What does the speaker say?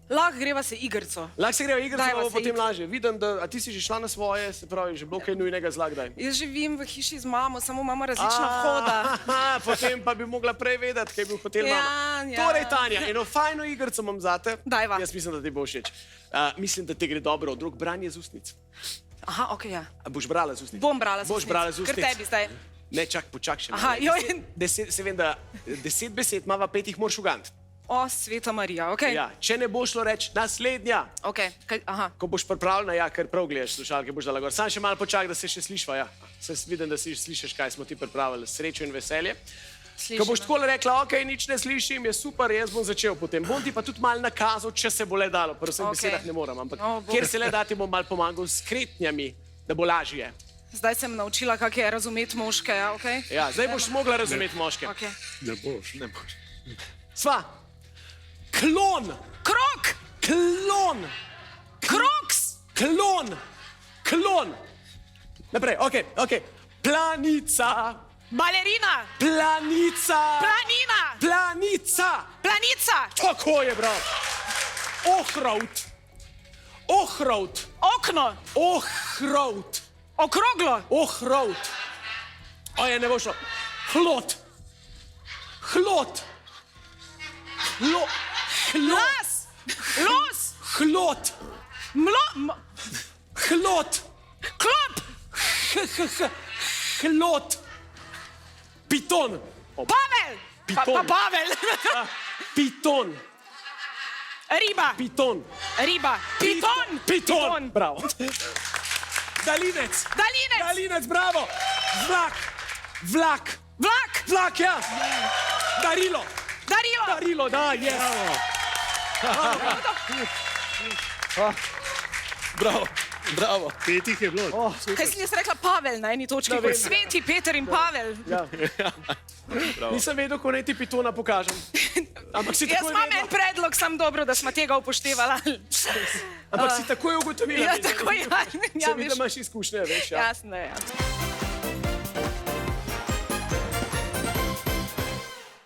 Lahko greva se igrico. Lahko se greva igrico, Dajva bo se potem iti. lažje. Vidim, da ti si že šla na svoje, se pravi, že bilo kaj nujnega zlagdaj. Jaz živim v hiši z mamo, samo imamo različna vhoda. Potem pa bi mogla prej vedeti, kaj bi v hotel mama. Ja. Torej, Tanja, eno fajno igrico imam zate. Dajva. Jaz mislim, da ti bo všeč. Mislim, da ti gre dobro od rok branje z ustnic. Aha, ok, ja. A boš brala z ustnic? Bom brala z Boš ustnic. brala z ustnic? Ker tebi zdaj. Ne, čak še. Aha, malo. joj. Se vem, da 10 besed imava, 5 jih moraš ugant. O, Sveta Marija, ok. Ja, če ne bo šlo reči naslednja. Ok, aha. Ko boš pripravljena, ja, ker prav gledaš slušalke, boš dala gor. Sam še malo počak, da se še slišva, ja. Se vidim, da si slišiš, kaj smo ti pripravili. Srečo in veselje. Ko boš tako rekla, ok, nič ne slišim, je super, jaz bom začel potem. Bom ti pa tudi malo nakazal, če se bo le dalo. Po vseh besedah ne moram, ampak kjer se le da, ti bom malo pomagal s kretnjami, da bo lažje. Zdaj sem naučila, kako je razumeti moške, ja, ok? Ja, zdaj boš mogla razumeti moške. Ok. Ne boš. Sva. Klon. Krok! Klon. Kroks! Klon. Klon. Naprej, ok. Planica. Balerina! Planica. Planina! Planica. Planica! Tako je, brat. Ohrovt. Ohrovt. Okno! Ohrovt. Okroglo! Ohrovt. Oje, ne bo šlo. Hlot. Hlot. Las! Los! Hlot. Hlot. Klop! Hlot. Piton. Pavel! Piton. Pavel! Piton. Riba! Piton. Riba! Piton! Piton. Bravo. Dalinec. Dalinec! Dalinec, bravo. Vlak. Vlak. Vlak! Vlak, ja. Darilo. Darilo! Darilo, da, je. Bravo. 5 jih je bilo. Kaj sem jaz rekla Pavel na eni točki? vem. Sveti Peter in Pavel. Ja. Nisem vedel, ko naj ti pitona pokažem. Ampak si Jaz takoj imam en vedela. predlog, sam dobro, da smo tega upoštevala. Ampak si takoj ugotovila. Ja, veš, tako je. Se vidi, da imaš izkušnje, veš. Ja. Jasno je. Ja.